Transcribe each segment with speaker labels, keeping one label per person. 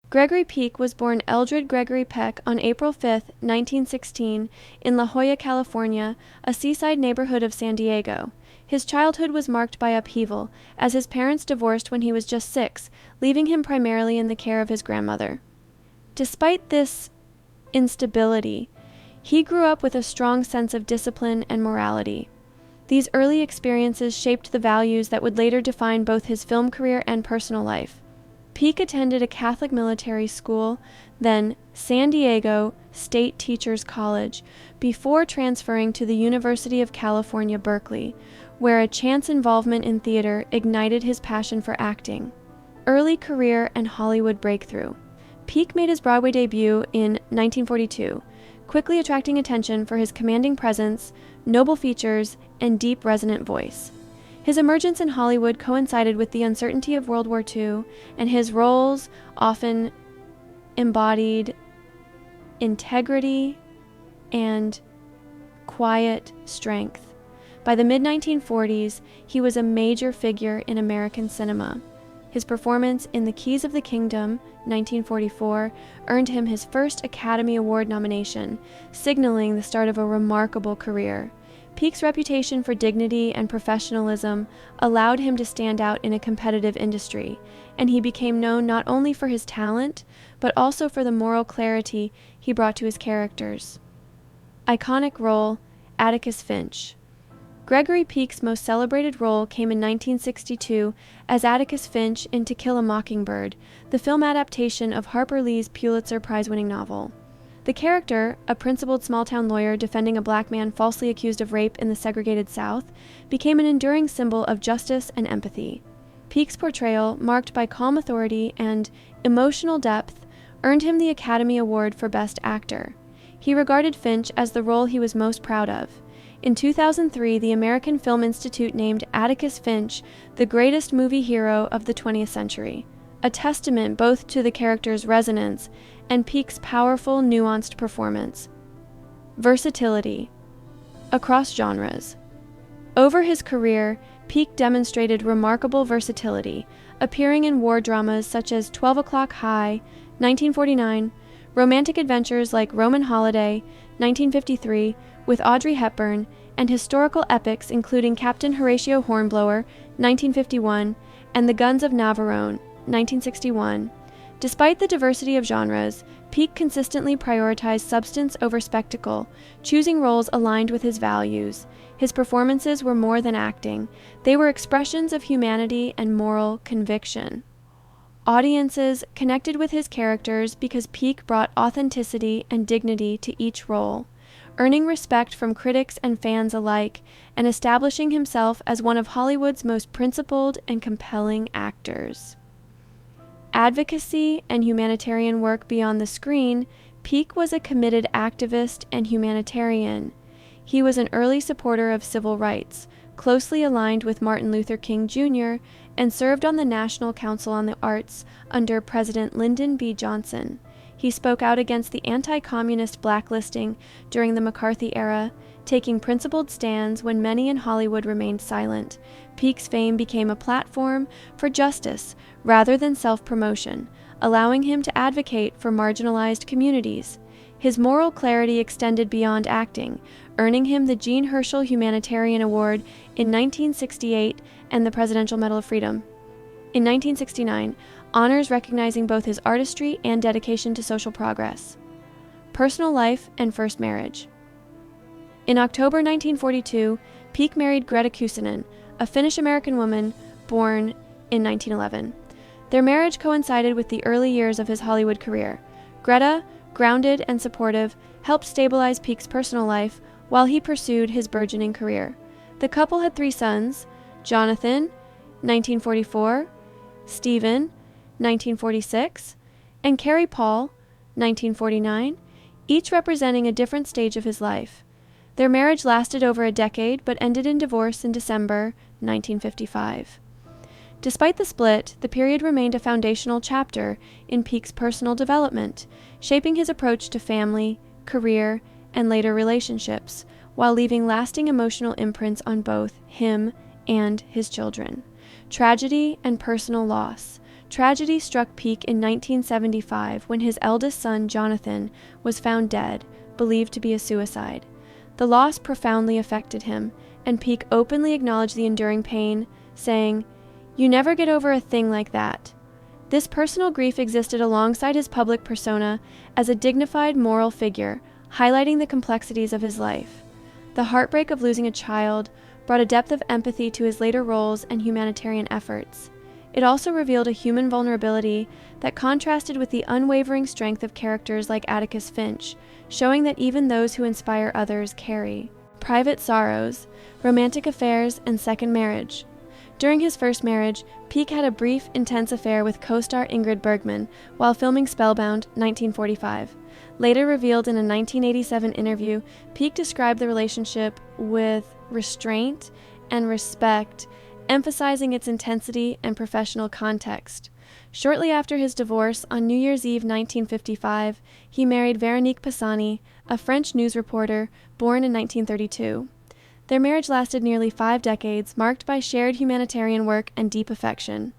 Speaker 1: Gregory Peck was born Eldred Gregory Peck on April 5, 1916, in La Jolla, California, a seaside neighborhood of San Diego. His childhood was marked by upheaval, as his parents divorced when he was just 6, leaving him primarily in the care of his grandmother. Despite this instability, he grew up with a strong sense of discipline and morality. These early experiences shaped the values that would later define both his film career and personal life. Peck attended a Catholic military school, then San Diego State Teachers College, before transferring to the University of California, Berkeley, where a chance involvement in theater ignited his passion for acting. Early career and Hollywood breakthrough. Peck made his Broadway debut in 1942, quickly attracting attention for his commanding presence, noble features, and deep, resonant voice. His emergence in Hollywood coincided with the uncertainty of World War II, and his roles often embodied integrity and quiet strength. By the mid-1940s, he was a major figure in American cinema. His performance in The Keys of the Kingdom, 1944, earned him his first Academy Award nomination, signaling the start of a remarkable career. Peck's reputation for dignity and professionalism allowed him to stand out in a competitive industry, and he became known not only for his talent, but also for the moral clarity he brought to his characters. Iconic role, Atticus Finch. Gregory Peck's most celebrated role came in 1962 as Atticus Finch in To Kill a Mockingbird, the film adaptation of Harper Lee's Pulitzer Prize-winning novel. The character, a principled small-town lawyer defending a black man falsely accused of rape in the segregated South, became an enduring symbol of justice and empathy. Peck's portrayal, marked by calm authority and emotional depth, earned him the Academy Award for Best Actor. He regarded Finch as the role he was most proud of. In 2003, the American Film Institute named Atticus Finch the greatest movie hero of the 20th century, a testament both to the character's resonance and Peck's powerful, nuanced performance. Versatility. Across genres. Over his career, Peck demonstrated remarkable versatility, appearing in war dramas such as 12 O'Clock High, 1949, romantic adventures like Roman Holiday, 1953, with Audrey Hepburn, and historical epics including Captain Horatio Hornblower, 1951, and The Guns of Navarone, 1961. Despite the diversity of genres, Peck consistently prioritized substance over spectacle, choosing roles aligned with his values. His performances were more than acting. They were expressions of humanity and moral conviction. Audiences connected with his characters because Peck brought authenticity and dignity to each role, earning respect from critics and fans alike, and establishing himself as one of Hollywood's most principled and compelling actors. Advocacy and humanitarian work beyond the screen, Peck was a committed activist and humanitarian. He was an early supporter of civil rights, closely aligned with Martin Luther King Jr., and served on the National Council on the Arts under President Lyndon B. Johnson. He spoke out against the anti-communist blacklisting during the McCarthy era, taking principled stands when many in Hollywood remained silent. Peck's fame became a platform for justice rather than self-promotion, allowing him to advocate for marginalized communities. His moral clarity extended beyond acting, earning him the Jean Herschel Humanitarian Award in 1968 and the Presidential Medal of Freedom in 1969, honors recognizing both his artistry and dedication to social progress. Personal life and first marriage. In October 1942, Peck married Greta Kuusinen, a Finnish-American woman born in 1911. Their marriage coincided with the early years of his Hollywood career. Greta, grounded and supportive, helped stabilize Peck's personal life while he pursued his burgeoning career. The couple had 3 sons, Jonathan, 1944, Stephen, 1946, and Carrie Paul, 1949, each representing a different stage of his life. Their marriage lasted over a decade but ended in divorce in December 1955. Despite the split, the period remained a foundational chapter in Peck's personal development, shaping his approach to family, career, and later relationships, while leaving lasting emotional imprints on both him and his children. Tragedy and personal loss. Tragedy struck Peck in 1975 when his eldest son, Jonathan, was found dead, believed to be a suicide. The loss profoundly affected him, and Peck openly acknowledged the enduring pain, saying, "You never get over a thing like that." This personal grief existed alongside his public persona as a dignified moral figure, highlighting the complexities of his life. The heartbreak of losing a child brought a depth of empathy to his later roles and humanitarian efforts. It also revealed a human vulnerability that contrasted with the unwavering strength of characters like Atticus Finch, showing that even those who inspire others carry private sorrows, romantic affairs, and second marriage. During his first marriage, Peck had a brief, intense affair with co-star Ingrid Bergman while filming Spellbound, 1945. Later revealed in a 1987 interview, Peck described the relationship with restraint and respect, emphasizing its intensity and professional context. Shortly after his divorce, on New Year's Eve 1955, he married Véronique Pisani, a French news reporter born in 1932. Their marriage lasted nearly 5 decades, marked by shared humanitarian work and deep affection.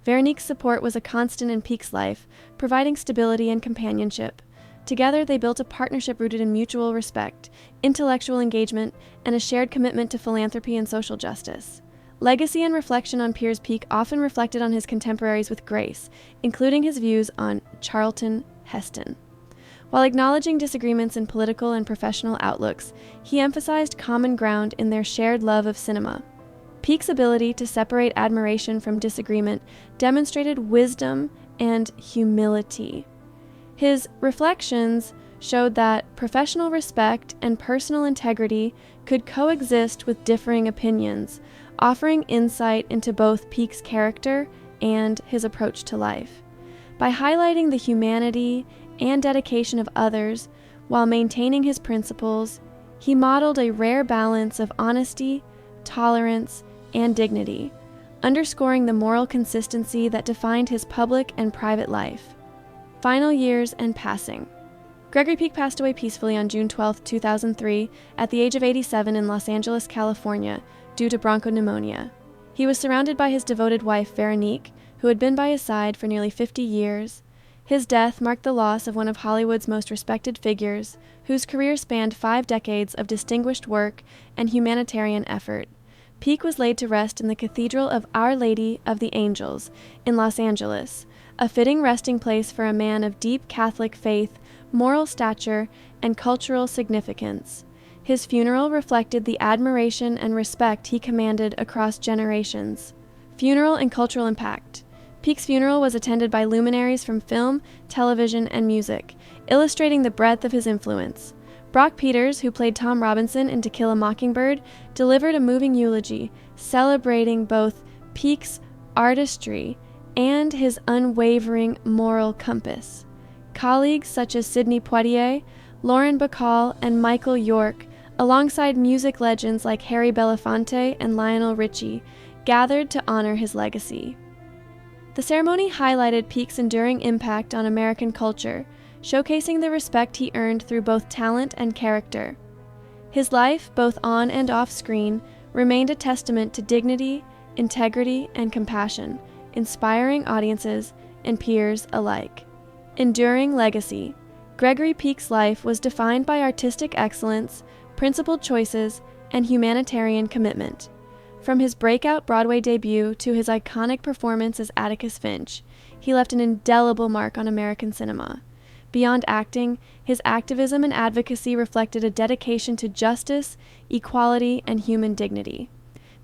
Speaker 1: Véronique's support was a constant in Peck's life, providing stability and companionship. Together, they built a partnership rooted in mutual respect, intellectual engagement, and a shared commitment to philanthropy and social justice. Legacy and reflection on Piers Peck often reflected on his contemporaries with grace, including his views on Charlton Heston. While acknowledging disagreements in political and professional outlooks, he emphasized common ground in their shared love of cinema. Peck's ability to separate admiration from disagreement demonstrated wisdom and humility. His reflections showed that professional respect and personal integrity could coexist with differing opinions, offering insight into both Peck's character and his approach to life. By highlighting the humanity and dedication of others while maintaining his principles, he modeled a rare balance of honesty, tolerance, and dignity, underscoring the moral consistency that defined his public and private life. Final years and passing. Gregory Peck passed away peacefully on June 12, 2003, at the age of 87 in Los Angeles, California, due to bronchopneumonia. He was surrounded by his devoted wife, Véronique, who had been by his side for nearly 50 years. His death marked the loss of one of Hollywood's most respected figures, whose career spanned 5 decades of distinguished work and humanitarian effort. Peck was laid to rest in the Cathedral of Our Lady of the Angels in Los Angeles, a fitting resting place for a man of deep Catholic faith, moral stature, and cultural significance. His funeral reflected the admiration and respect he commanded across generations. Funeral and cultural impact. Peck's funeral was attended by luminaries from film, television, and music, illustrating the breadth of his influence. Brock Peters, who played Tom Robinson in To Kill a Mockingbird, delivered a moving eulogy, celebrating both Peck's artistry and his unwavering moral compass. Colleagues such as Sidney Poitier, Lauren Bacall, and Michael York, alongside music legends like Harry Belafonte and Lionel Richie, gathered to honor his legacy. The ceremony highlighted Peck's enduring impact on American culture, showcasing the respect he earned through both talent and character. His life, both on and off screen, remained a testament to dignity, integrity, and compassion, inspiring audiences and peers alike. Enduring legacy. Gregory Peck's life was defined by artistic excellence, principled choices, and humanitarian commitment. From his breakout Broadway debut to his iconic performance as Atticus Finch, he left an indelible mark on American cinema. Beyond acting, his activism and advocacy reflected a dedication to justice, equality, and human dignity.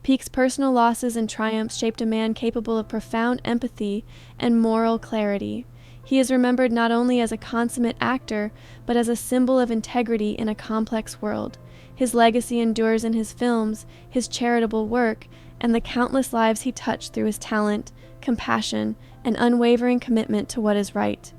Speaker 1: Peck's personal losses and triumphs shaped a man capable of profound empathy and moral clarity. He is remembered not only as a consummate actor, but as a symbol of integrity in a complex world. His legacy endures in his films, his charitable work, and the countless lives he touched through his talent, compassion, and unwavering commitment to what is right.